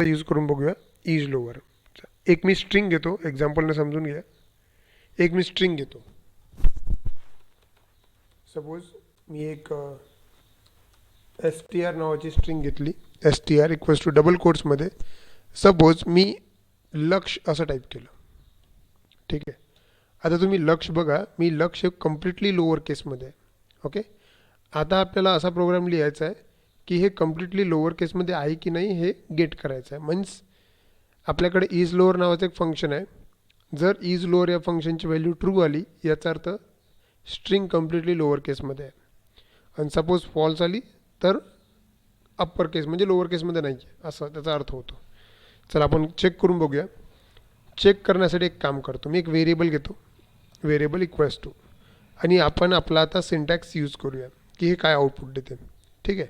Use करून बघूया is lower. एक मी स्ट्रिंग घेतो, एक्झाम्पलने समजून घ्या. एक मी स्ट्रिंग घेतो. सपोज मी एक एस टी आर नावाची स्ट्रिंग घेतली. S T R equals to double कोट्समध्ये सपोज मी लक्ष असं टाईप केलं. ठीक आहे. आता तुम्ही लक्ष बघा, मी लक्ष कम्प्लिटली लोअर केसमध्ये आहे. ओके. आता आपल्याला असा प्रोग्राम लिहायचा आहे की हे कम्प्लिटली लोअर केसमध्ये आहे की नाही हे गेट करायचं आहे. मीन्स आपल्याकडे इज लोअर नावाचं एक फंक्शन आहे. जर इज लोअर या फंक्शनची व्हॅल्यू ट्रू आली याचा अर्थ स्ट्रिंग कम्प्लिटली लोअर केसमध्ये आहे. आणि सपोज फॉल्स आली तर अप्पर केस म्हणजे लोअर केसमध्ये नाही आहे असं त्याचा अर्थ होतो. चला आपण चेक करून बघूया. चेक करण्यासाठी एक काम करतो, मी एक व्हेरिएबल घेतो. व्हेरिएबल इक्वल्स टू आणि आपण आपला आता सिंटॅक्स यूज करूया की हे काय आउटपुट देते. ठीक आहे.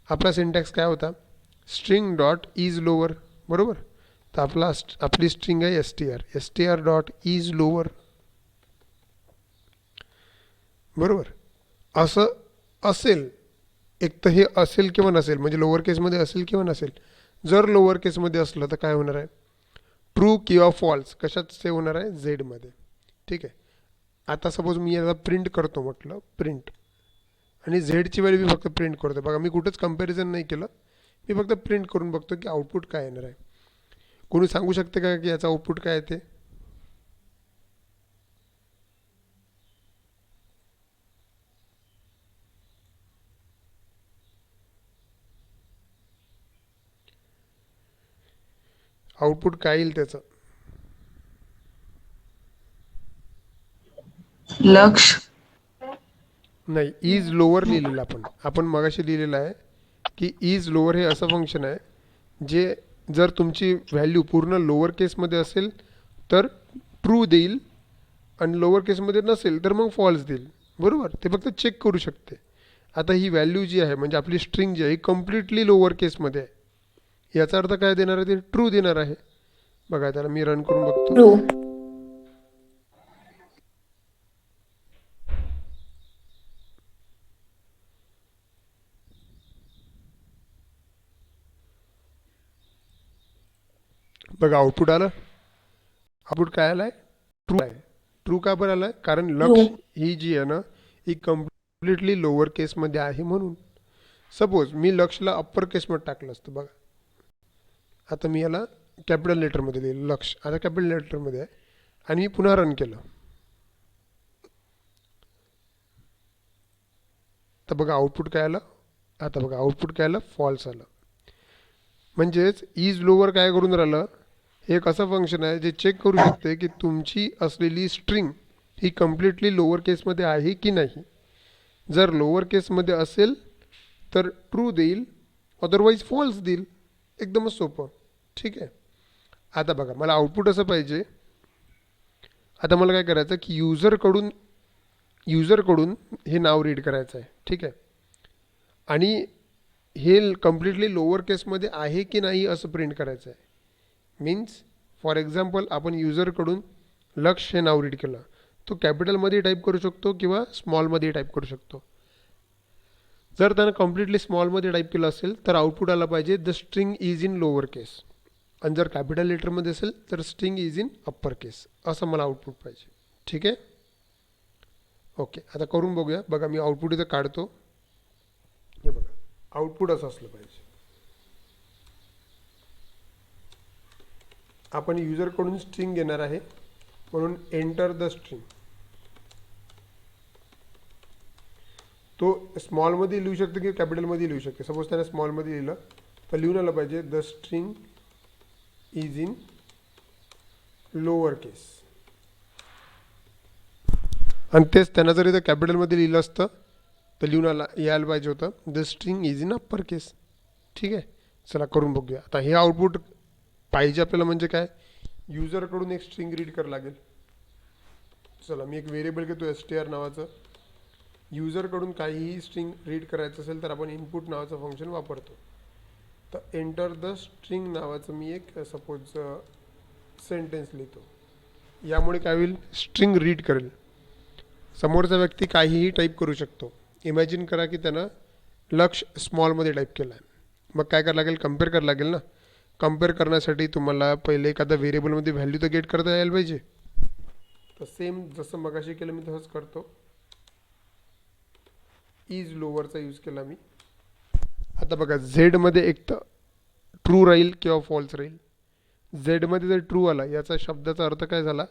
आपला सिंटॅक्स काय होता, स्ट्रिंग डॉट इज लोअर. बरोबर. तर आपली स्ट्रिंग आहे S T R. S T R dot is lower. बरोबर. असं असेल, एक तर हे असेल किंवा नसेल, म्हणजे लोअर केसमध्ये असेल किंवा नसेल. जर लोअर केसमध्ये असलं तर काय होणार आहे, ट्रू किंवा फॉल्स कशात सेव्ह होणार आहे, झेडमध्ये. ठीक आहे. आता सपोज मी याला प्रिंट करतो म्हटलं, प्रिंट, आणि झेडची व्हॅल्यू मी फक्त प्रिंट करतो. बघा मी कुठंच कंपॅरिझन नाही केलं, मी फक्त प्रिंट करून बघतो की आउटपुट काय येणार आहे. कोणी सांगू शकते का की याचं आउटपुट काय येते. आउटपुट काय येईल त्याचं. लक्ष. नाही, इज लोअर लिहिलेलं आपण मगाशी लिहिलेलं आहे की इज लोअर हे असं फंक्शन आहे जे जर तुमची व्हॅल्यू पूर्ण लोअर केसमध्ये असेल तर ट्रू देईल आणि लोअर केसमध्ये नसेल तर मग फॉल्स देईल. बरोबर. ते फक्त चेक करू शकते. आता ही व्हॅल्यू जी आहे म्हणजे आपली स्ट्रिंग जी आहे ही कम्प्लिटली लोअर केसमध्ये आहे. याचा अर्थ काय देणार आहे, ते ट्रू देणार आहे. बघा त्याला मी रन करून बघतो. ट्रू. बघा आउटपुट आलं. आउटपुट काय आलं आहे, ट्रू आहे. ट्रू का बरं आलं आहे, कारण ट्रू. लक्ष ही जी आहे ना ही कम्प्लिटली लोअर केसमध्ये आहे म्हणून. सपोज मी लक्षला अप्पर केसमध्ये टाकलं असतं. बघा आता मी याला कॅपिटल लेटरमध्ये लिहिलं लक्ष, आता कॅपिटल लेटरमध्ये आहे आणि मी पुन्हा रन केलं तर बघा आउटपुट काय आलं. आता बघा आउटपुट काय आलं, फॉल्स आलं. म्हणजेच इज लोअर काय करून राहिलं, हे एक असं फंक्शन आहे जे चेक करू शकते की तुमची असलेली स्ट्रिंग ही कम्प्लिटली लोअर केसमध्ये आहे की नाही. जर लोअर केसमध्ये असेल तर ट्रू देईल, अदरवाईज फॉल्स देईल. एकदमच सोपं. ठीक आहे. आता बघा मला आउटपुट असं पाहिजे. आता मला काय करायचं की यूजरकडून हे नाव रीड करायचं आहे. ठीक आहे. आणि हे कम्प्लिटली लोअर केसमध्ये आहे की नाही असं प्रिंट करायचं आहे. मीन्स फॉर एक्झाम्पल आपण यूजरकडून लक्ष हे नाव रीड केलं, तो कॅपिटलमध्ये टाईप करू शकतो किंवा स्मॉलमध्ये टाईप करू शकतो. जर त्यानं कम्प्लिटली स्मॉलमध्ये टाईप केलं असेल तर आउटपुट आला पाहिजे the string is in lower case. आणि जर कॅपिटल लेटरमध्ये असेल तर string is in upper case असं मला आउटपुट पाहिजे. ठीक आहे. ओके. आता करून बघूया. बघा मी आउटपुट इथं काढतो. हे बघा आउटपुट असं असलं पाहिजे. आपण यूजरकडून स्ट्रिंग घेणार आहे म्हणून एंटर द स्ट्रिंग. तो स्मॉलमध्ये लिहू शकतो किंवा कॅपिटलमध्ये लिहू शकतो. सपोज त्याने स्मॉलमध्ये लिहिलं तर लिहून आलं पाहिजे the string is in lower case. आणि तेच त्यांना जर इथं कॅपिटलमध्ये लिहिलं असतं तर लिहून यायला पाहिजे होतं the string is in upper case. ठीक आहे. चला करून बघूया. आता हे आउटपुट पाहिजे आपल्याला म्हणजे काय, यूजरकडून एक स्ट्रिंग रीड करावं लागेल. चला मी एक व्हेरिएबल घेतो एस टी आर नावाचं. यूजरकडून काहीही स्ट्रिंग रीड करायचं असेल तर आपण इनपुट नावाचं फंक्शन वापरतो. तर एंटर द स्ट्रिंग नावाचं मी एक सपोज सेंटेन्स लिहितो. यामुळे काय होईल, स्ट्रिंग रीड करेल. समोरचा व्यक्ती काहीही टाईप करू शकतो. इमॅजिन करा की त्यानं लक्ष स्मॉलमध्ये टाईप केला आहे. मग काय करावं लागेल, कम्पेअर करावं लागेल ना. कम्पेअर करण्यासाठी तुम्हाला पहिले एखाद्या व्हेरिएबलमध्ये व्हॅल्यू तर गेट करता यायला पाहिजे. तर सेम जसं मगाशी केलं मी तसंच करतो. इज लोअरचा यूज केला मी. आता बघा झेडमध्ये एक तर ट्रू राहील किंवा फॉल्स राहील. झेडमध्ये जर ट्रू आला याचा शब्दाचा अर्थ काय झाला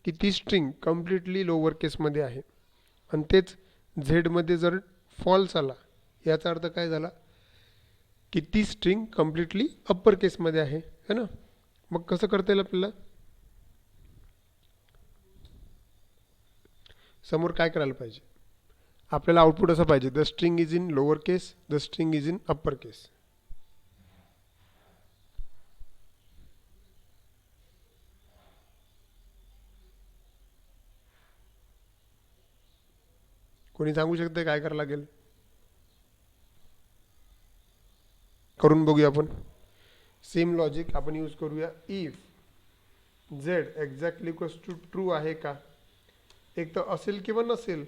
की ती स्ट्रिंग कम्प्लिटली लोअर केसमध्ये आहे. आणि तेच झेडमध्ये जर फॉल्स आला याचा अर्थ काय झाला की ती स्ट्रिंग कम्प्लिटली अप्पर केसमध्ये आहे, है ना. मग कसं करता येईल आपल्याला, समोर काय करायला पाहिजे, आपल्याला आउटपुट असं पाहिजे the string is in lower case, the string is in upper case. कोणी सांगू शकते काय करावं लागेल, करून बघूया आपण. सेम लॉजिक आपण यूज करूया. If Z exactly equals to true आहे का, एक तर असेल किंवा नसेल.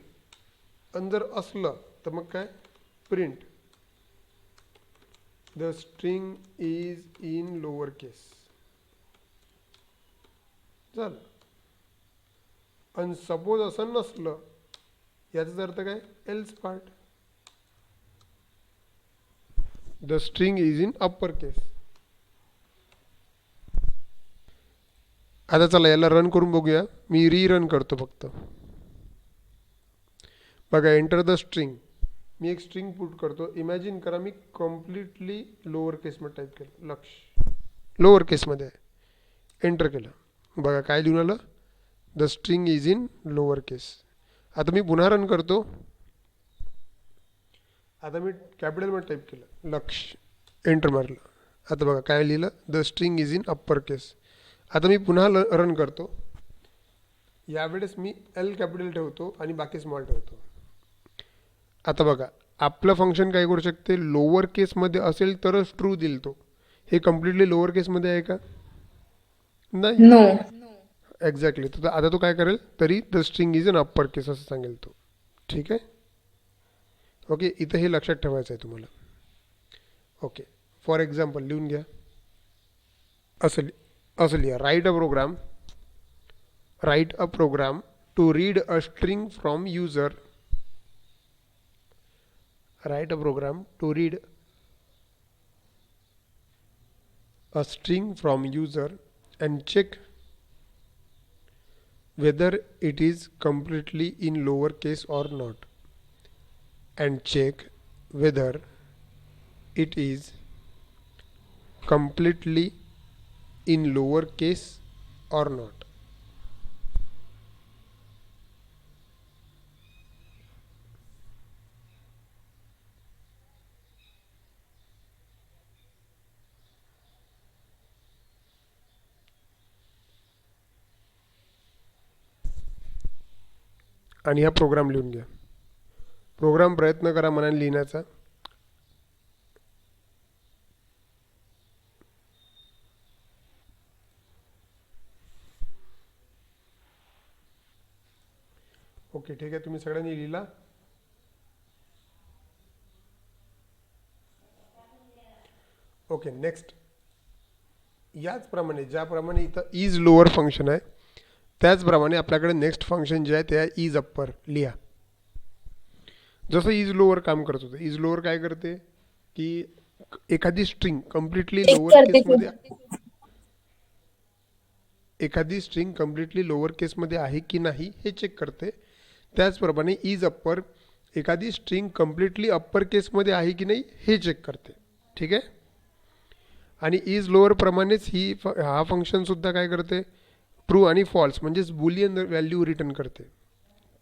आणि जर असलं तर मग काय, print the string is in lower case झालं. आणि सपोज असं नसलं याचा अर्थ काय, else part the string is in upper case. आता चला याला रन करून बघूया. मी रीरन करतो फक्त. बघा एंटर द स्ट्रिंग, मी एक स्ट्रिंग पुट करतो. इमॅजिन करा मी कम्प्लिटली लोअर केसमध्ये टाईप केलं, लक्ष लोअर केसमध्ये आहे. एंटर केलं, बघा काय लिहून आलं, the string is in lower case. आता मी पुन्हा रन करतो. आता मी कॅपिटलमध्ये टाईप केलं लक्ष, एंटर मारलं. आता बघा काय लिहिलं, the string is in upper case. आता मी पुन्हा रन करतो. यावेळेस मी एल कॅपिटल ठेवतो आणि बाकी स्मॉल ठेवतो. आता बघा आपलं फंक्शन काय करू शकते, लोअर केसमध्ये असेल तरच ट्रू दिल तो. हे कम्प्लिटली लोअर केसमध्ये आहे का, नाही. नो. एक्झॅक्टली. तर आता तो काय करेल, तरी the string is in upper case असं सांगेल तो. ठीक आहे, ओके. इथं हे लक्षात ठेवायचं आहे तुम्हाला. ओके, फॉर एक्झाम्पल लिहून घ्या. असं लिहा, write a program to read a string from user. Write a program to read a string from user and check whether it is completely in lower case or not, and check whether it is completely in lower case or not. आणि हा programme लिहून घ्या. Programme प्रयत्न करा मनाने लिहिण्याचा. Okay ठीक आहे, तुम्ही सगळ्यांनी लिहिला. Okay next. याचप्रमाणे ज्याप्रमाणे इथं इज लोअर फंक्शन आहे त्याचप्रमाणे आपल्याकडे नेक्स्ट फंक्शन जे आहे ते आहे इज अप्पर. लिहा. जसं इज लोअर काम करत होतं, इज लोअर काय करते की एखादी स्ट्रिंग कम्प्लिटली चेक लोअर करते केसमध्ये, एखादी स्ट्रिंग कम्प्लिटली लोअर केसमध्ये आहे की नाही हे चेक करते. त्याचप्रमाणे इज अप्पर एखादी स्ट्रिंग कम्प्लिटली अप्पर केसमध्ये आहे की नाही हे चेक करते. ठीक आहे. आणि इज लोअर प्रमाणेच हा फंक्शनसुद्धा काय करते, ट्रू आणि फॉल्स म्हणजेच बुलियन व्हॅल्यू रिटर्न करते.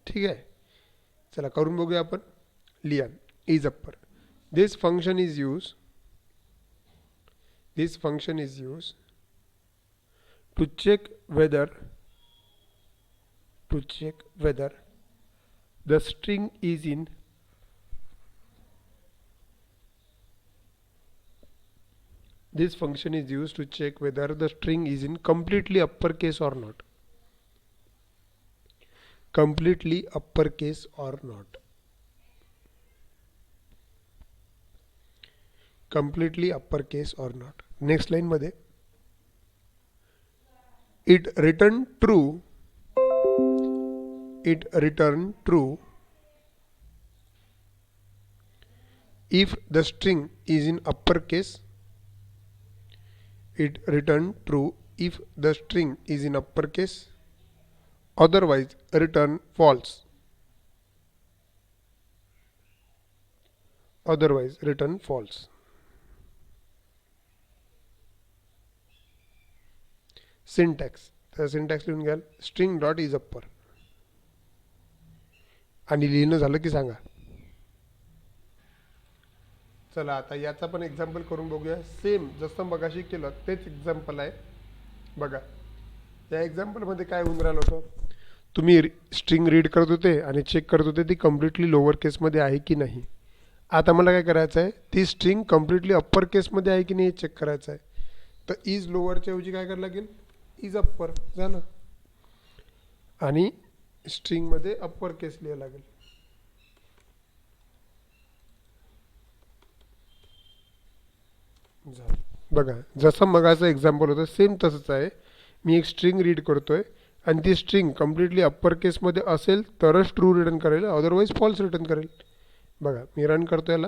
ठीक आहे, चला करून बघूया आपण. लिहा is upper. This function is use to check whether the string is in this function is used to check whether the string is in completely uppercase or not. Completely uppercase or not. Completely uppercase or not. Next लाईनमध्ये it return true if the string is in uppercase. It return true if the string is in uppercase, otherwise return false. Otherwise return false. Syntax. तर syntax लिहून घ्याल, string dot is upper. आणि लिहिणं झालं की सांगा. चला आता याचा पण एक्झाम्पल करून बघूया. सेम जसं मगाशी केलं तेच एक्झाम्पल आहे. बघा या एक्झाम्पलमध्ये काय होऊन राहिलं होतं, तुम्ही स्ट्रिंग रीड करत होते आणि चेक करत होते ती कम्प्लिटली लोअर केसमध्ये आहे की नाही. आता मला काय करायचं आहे, ती स्ट्रिंग कम्प्लिटली अप्पर केसमध्ये आहे की नाही हे चेक करायचं आहे. तर इज लोअरच्या ऐवजी काय करायला लागेल, इज अप्पर झालं, आणि स्ट्रिंगमध्ये अप्पर केस लिहायला लागेल. बघा जसं मगाचं एक्झाम्पल होतं सेम तसंच आहे. मी एक स्ट्रिंग रीड करतोय आणि ती स्ट्रिंग कम्प्लिटली अप्पर केसमध्ये असेल तरच ट्रू रिटर्न करेल, अदरवाईज फॉल्स रिटर्न करेल. बघा मी रन करतो याला.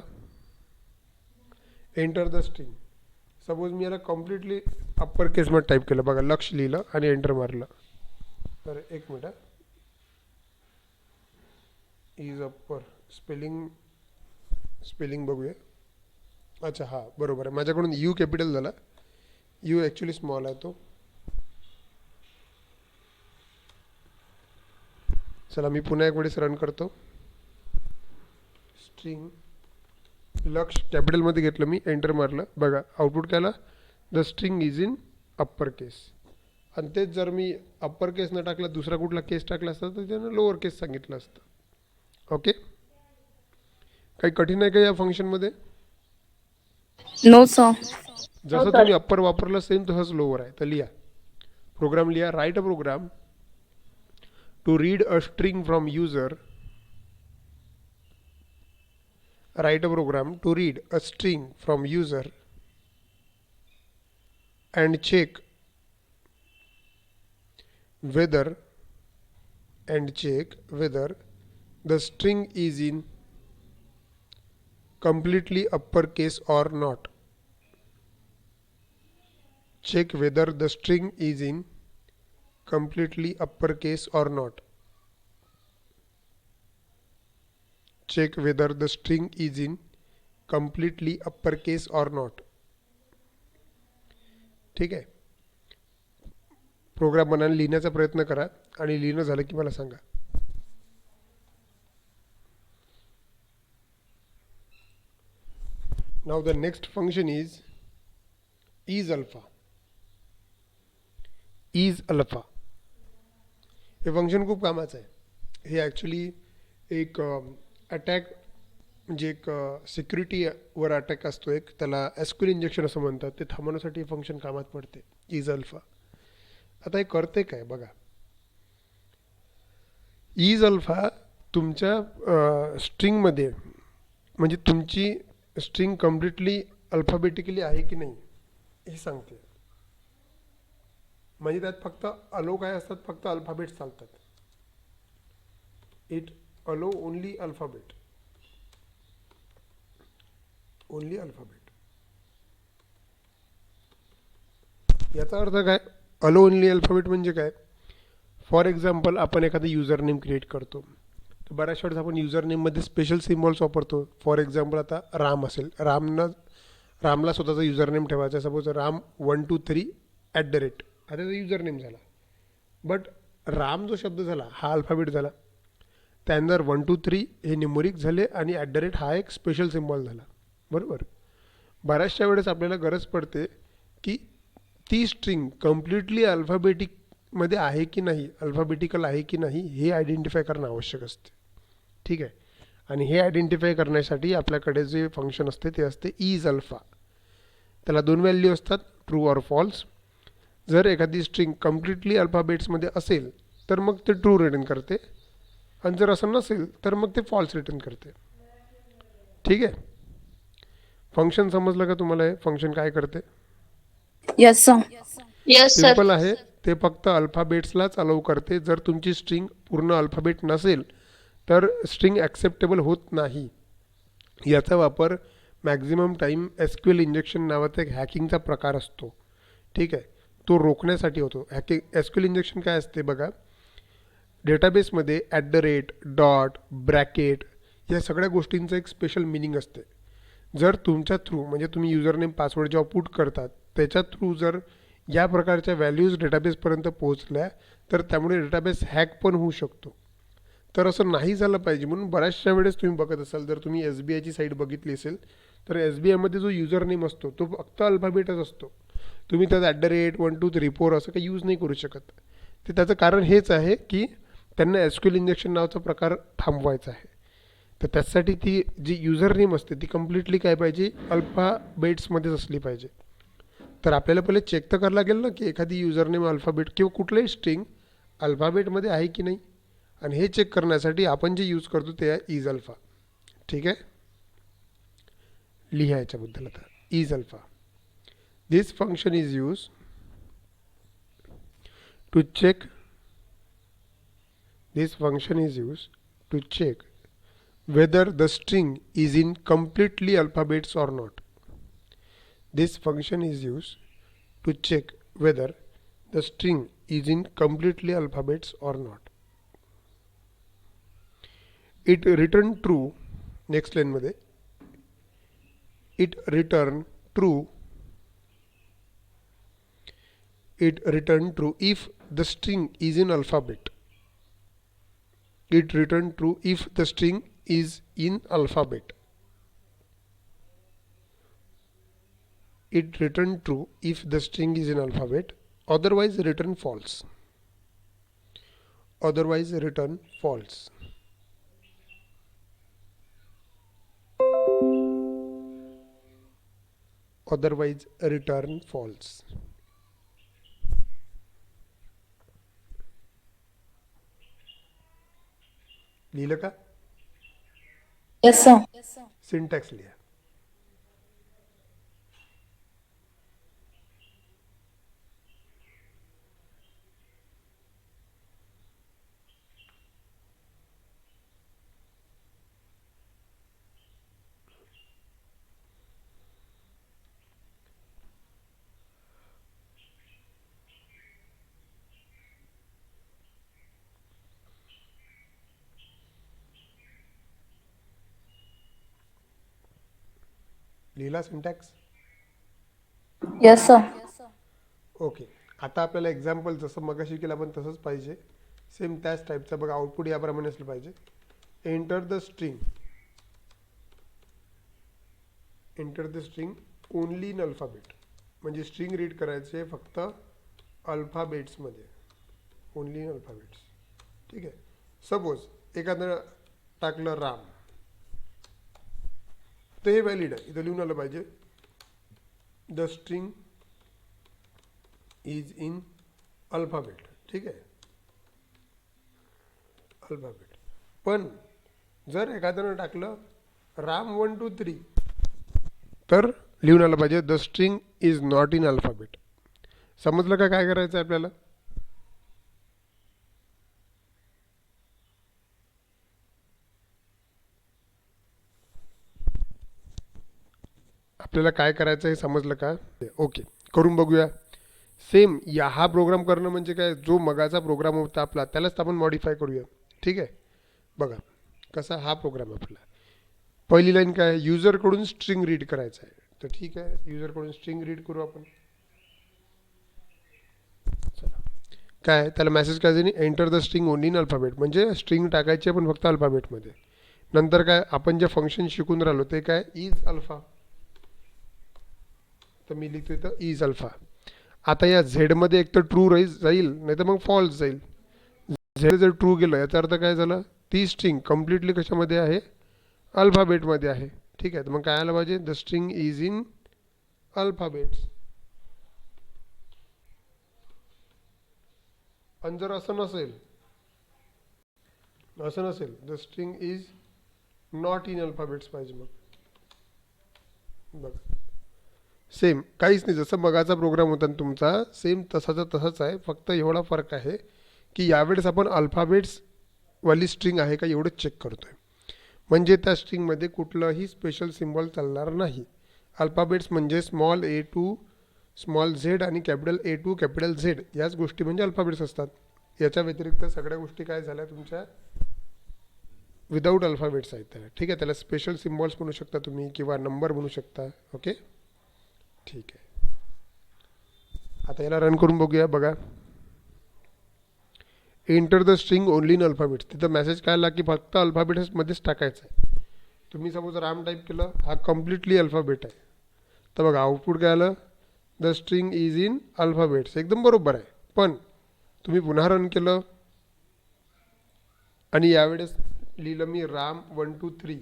Enter the string. सपोज मी याला कम्प्लिटली अप्पर केसमध्ये टाईप केलं, बघा लक्ष लिहिलं आणि एंटर मारलं. तर एक मिनिट, इज अप्पर स्पेलिंग बघूया. अच्छा हां बरोबर आहे, माझ्याकडून यू कॅपिटल झाला, यू ॲक्च्युली स्मॉल आहे तो. चला मी पुन्हा एक वेळेस रन करतो. स्ट्रिंग लक्ष कॅपिटलमध्ये घेतलं मी, एंटर मारलं. बघा आउटपुट काय आला, the string is in upper case. आणि तेच जर मी अप्पर केस न टाकला दुसरा कुठला केस टाकला असता तर त्यानं लोअर केस सांगितलं असतं. ओके, काही कठीण आहे का या फंक्शनमध्ये? No sir. जसं तुम्ही अप्पर वापरलं सेम तसंच लोअर आहे. तर लिहा प्रोग्राम, लिहा write a program to read a string from user. Write a program to read a string from user and check whether the string is in completely uppercase or not. Check whether the string is in completely uppercase or not. Check whether the string is in completely uppercase or not. ठीक आहे, programme बनायला लिहिण्याचा प्रयत्न करा आणि लिहिणं झालं की मला सांगा. Now the next function is alpha. Is alpha हे फंक्शन खूप कामाचं आहे. हे ॲक्च्युली एक अटॅक म्हणजे एक सिक्युरिटीवर अटॅक असतो एक, त्याला एसक्यूएल इंजेक्शन असं म्हणतात, ते थांबवण्यासाठी फंक्शन कामात पडते इज अल्फा. आता हे करते काय बघा, इज अल्फा तुमच्या स्ट्रिंगमध्ये म्हणजे तुमची स्ट्रिंग कम्प्लिटली अल्फाबेटिकली आहे की नाही हे सांगते. म्हणजे त्यात फक्त अलो काय असतात, फक्त अल्फाबेट्स चालतात. इट अलो ओनली अल्फाबेट, ओनली अल्फाबेट. याचा अर्थ काय, अलो ओनली अल्फाबेट म्हणजे काय. फॉर एक्झाम्पल आपण एखादं युजर नेम क्रिएट करतो, तर बऱ्याच वेळेस आपण युजर नेममध्ये स्पेशल सिम्बॉल्स वापरतो. फॉर एक्झाम्पल आता राम असेल, रामला स्वतःचा युजर नेम ठेवायचा. सपोज राम 123@. आता त्याचा युजर नेम झाला, बट राम जो शब्द झाला हा अल्फाबेट झाला, त्यानंतर 1 2 3 हे न्यूमरिक झाले आणि @ हा एक स्पेशल सिम्बॉल झाला. बरोबर, बऱ्याचशा वेळेस आपल्याला गरज पडते की ती स्ट्रिंग कम्प्लिटली अल्फाबेटिकमध्ये आहे की नाही, अल्फाबेटिकल आहे की नाही हे आयडेंटिफाय करणं आवश्यक असते. ठीक आहे, आणि हे आयडेंटिफाय करण्यासाठी आपल्याकडे जे फंक्शन असते ते असते इज अल्फा. त्याला 2 व्हॅल्यू असतात, ट्रू ऑर फॉल्स. जर एखादी स्ट्रिंग कम्प्लिटली अल्फाबेट्समध्ये असेल तर मग ते ट्रू रिटर्न करते, आणि जर असं नसेल तर मग ते फॉल्स रिटर्न करते. ठीक आहे, फंक्शन समजलं का तुम्हाला? हे फंक्शन काय करते? Yes, sir. Yes, sir. Simple आहे, ते फक्त अल्फाबेट्सलाच अलाउ करते. जर तुमची स्ट्रिंग पूर्ण अल्फाबेट नसेल तर स्ट्रिंग ॲक्सेप्टेबल होत नाही. याचा वापर मॅक्झिमम टाईम एसक्यूएल इंजेक्शन नावाचा एक हॅकिंगचा प्रकार असतो, ठीक आहे, तो रोखण्यासाठी होतो. हॅकिंग एसक्यूएल इंजेक्शन काय असते बघा, डेटाबेसमध्ये @, डॉट, ब्रॅकेट या सगळ्या गोष्टींचं एक स्पेशल मिनिंग असते. जर तुमच्या थ्रू म्हणजे तुम्ही युजरनेम पासवर्ड जेव्हा पुट करतात त्याच्या थ्रू जर या प्रकारच्या व्हॅल्यूज डेटाबेसपर्यंत पोहोचल्या तर त्यामुळे डेटाबेस हॅक पण होऊ शकतो. तर असं नाही झालं पाहिजे म्हणून बऱ्याचशा वेळेस तुम्ही बघत असाल, जर तुम्ही एस बी आयची साईट बघितली असेल तर एस बी आयमध्ये जो युजर नेम असतो तो फक्त अल्फाबेटच असतो. तुम्ही त्यात @1 2 3 4 असं काही यूज नाही करू शकत. ते त्याचं कारण हेच आहे की त्यांना एसक्यूएल इंजेक्शन नावाचा प्रकार थांबवायचा आहे. तर त्यासाठी ती जी युजर नेम असते ती कम्प्लिटली काय पाहिजे, अल्फाबेट्समध्येच असली पाहिजे. तर आपल्याला पहिले चेक तर करावं लागेल ना की एखादी युजर नेम अल्फाबेट किंवा कुठलंही स्ट्रिंग अल्फाबेटमध्ये आहे की नाही. आणि हे चेक करण्यासाठी आपण जे यूज करतो ते आहे इज अल्फा. ठीक आहे, लिहा याच्याबद्दल आता. Is alpha, this function is use to check, this function is used to check whether the string is in completely alphabets or not. This function is used to check whether the string is in completely alphabets or not. It return true, next line मध्ये it return true, it return true if the string is in alphabet. It return true if the string is in alphabet. It return true if the string is in alphabet, otherwise return false. Otherwise return false. Otherwise return false. लिहिलं का? Yes, sir. Syntax लिहा. लिहिला syntax? Yes, sir. Okay. आता आपल्याला example जसं मगाशी केलं आपण तसंच पाहिजे, सेम त्याच टाईपचं. बघा आउटपुट याप्रमाणे असलं पाहिजे. Enter the string, enter the string only in alphabet. म्हणजे स्ट्रिंग रीड करायचे फक्त अल्फाबेट्समध्ये, ओनली इन अल्फाबेट्स. ठीक आहे. सपोज एखादं टाकलं राम, तर हे व्हॅलिड आहे, इथं लिहून आलं पाहिजे the string is in alphabet. ठीक आहे, अल्फाबेट. पण जर एखाद्यानं टाकलं राम 1 2 3 तर लिहून आलं पाहिजे the string is not in alphabet. समजलं का काय करायचं आहे आपल्याला? आपल्याला काय करायचं हे समजलं का? ओके, करून बघूया. सेम या हा प्रोग्राम करणं म्हणजे काय, जो मगाचा प्रोग्राम होता आपला त्यालाच आपण मॉडिफाय करूया. ठीक आहे, बघा कसा हा प्रोग्राम आपला. पहिली लाईन काय, युजरकडून स्ट्रिंग रीड करायचं आहे. तर ठीक आहे, युजरकडून स्ट्रिंग रीड करू आपण. चला, काय त्याला मेसेज काय नाही, enter the string only in alphabet. म्हणजे स्ट्रिंग टाकायची आहे पण फक्त अल्फाबेटमध्ये. नंतर काय, आपण जे फंक्शन शिकून राहिलो ते काय, इज अल्फा. तर मी लिहितो इथं इज अल्फा. आता या झेडमध्ये एक तर ट्रू जाईल नाही तर मग फॉल्स जाईल. झेड जर ट्रू गेलं याचा अर्थ काय झालं, ती स्ट्रिंग कम्प्लिटली कशामध्ये आहे, अल्फाबेटमध्ये आहे. ठीक आहे, तर मग काय आलं पाहिजे, the string is in alphabets. आणि जर असं नसेल, असं नसेल, the string is not in alphabets पाहिजे. मग बघा सेम काहीच नाही, जसं मगाचा प्रोग्राम होता ना तुमचा सेम तसाचा तसाच आहे, फक्त एवढा फरक आहे की यावेळेस आपण अल्फाबेट्स वाली स्ट्रिंग आहे का एवढंच चेक करतोय. म्हणजे त्या स्ट्रिंगमध्ये कुठलंही स्पेशल सिम्बॉल चालणार नाही. अल्फाबेट्स म्हणजे small A to small Z आणि capital A to capital Z याच गोष्टी म्हणजे अल्फाबेट्स असतात. याच्या व्यतिरिक्त सगळ्या गोष्टी काय झाल्या तुमच्या विदाऊट अल्फाबेट्स आहेत त्याला. ठीक आहे, त्याला स्पेशल सिम्बॉल्स म्हणू शकता तुम्ही किंवा नंबर म्हणू शकता. ओके ठीक आहे, आता याला रन करून बघूया. बघा, enter the string only in alphabets. तिथं मेसेज काय आला की फक्त अल्फाबेट्समध्येच टाकायचं आहे. तुम्ही सपोज राम टाईप केलं, हा कम्प्लिटली अल्फाबेट आहे. तर बघा आउटपुट काय आलं, the string is in alphabets. एकदम बरोबर आहे. पण तुम्ही पुन्हा रन केलं आणि यावेळेस लिहिलं मी राम 1 2 3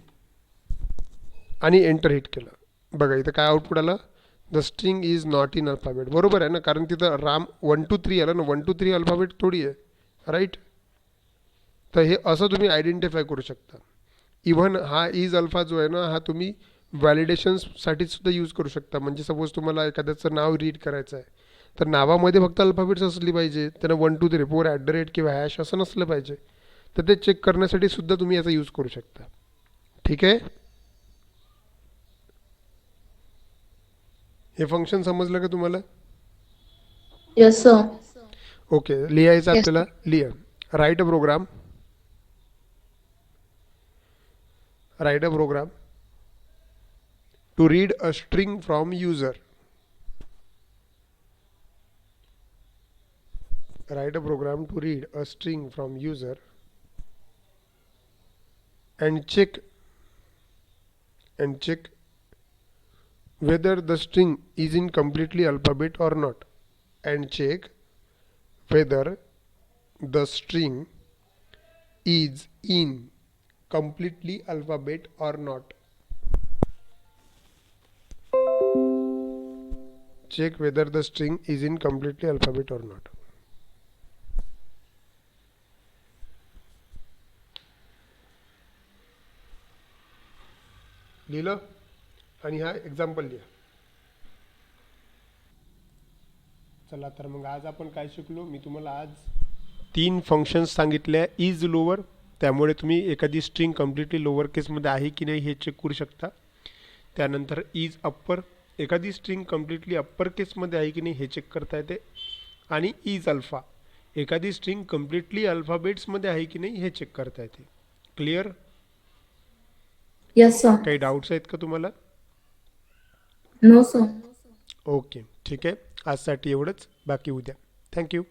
आणि एंटर हिट केलं. बघा इथं काय आउटपुट आलं, the string is not in alphabet. बरोबर आहे ना, कारण तिथं राम 1 2 3 आलं ना. 1 2 3 अल्फाबेट थोडी आहे, राईट. तर हे असं तुम्ही आयडेंटिफाय करू शकता. इव्हन हा इज अल्फा जो आहे ना, हा तुम्ही व्हॅलिडेशन्ससाठी सुद्धा यूज करू शकता. म्हणजे सपोज तुम्हाला एखाद्याचं नाव रीड करायचं आहे, तर नावामध्ये फक्त अल्फाबेट्स असली पाहिजे, त्यांना 1 2 3 4 @ किंवा हॅश असं नसलं पाहिजे. तर ते चेक करण्यासाठी सुद्धा तुम्ही याचा यूज करू शकता. ठीक आहे, हे फंक्शन समजलं का तुम्हाला? Yes, sir. ओके, लिहायचं Yes. आपल्याला. लिहा, write a program, write a program to read a string from user. Write a program to read a string from user and check whether the string is in completely alphabet or not. And check whether the string is in completely alphabet or not. Check whether the string is in completely alphabet or not. लिहिलं आणि हा example लिहा. चला तर मग आज आपण काय शिकलो, मी तुम्हाला आज 3 फंक्शन्स सांगितले. इज लोअर, त्यामुळे तुम्ही एखादी स्ट्रिंग कम्प्लिटली लोअर केसमध्ये आहे की नाही हे चेक करू शकता. त्यानंतर इज अप्पर, एखादी स्ट्रिंग कम्प्लिटली अप्पर केसमध्ये आहे की नाही हे चेक करता येते. आणि इज अल्फा, एखादी स्ट्रिंग कम्प्लिटली अल्फाबेट्समध्ये आहे की नाही हे चेक करता येते. क्लिअर? Yes, sir. काही डाऊट्स आहेत का तुम्हाला? No, sir. ओके ठीक आहे, आजसाठी एवढंच, बाकी उद्या. थँक्यू.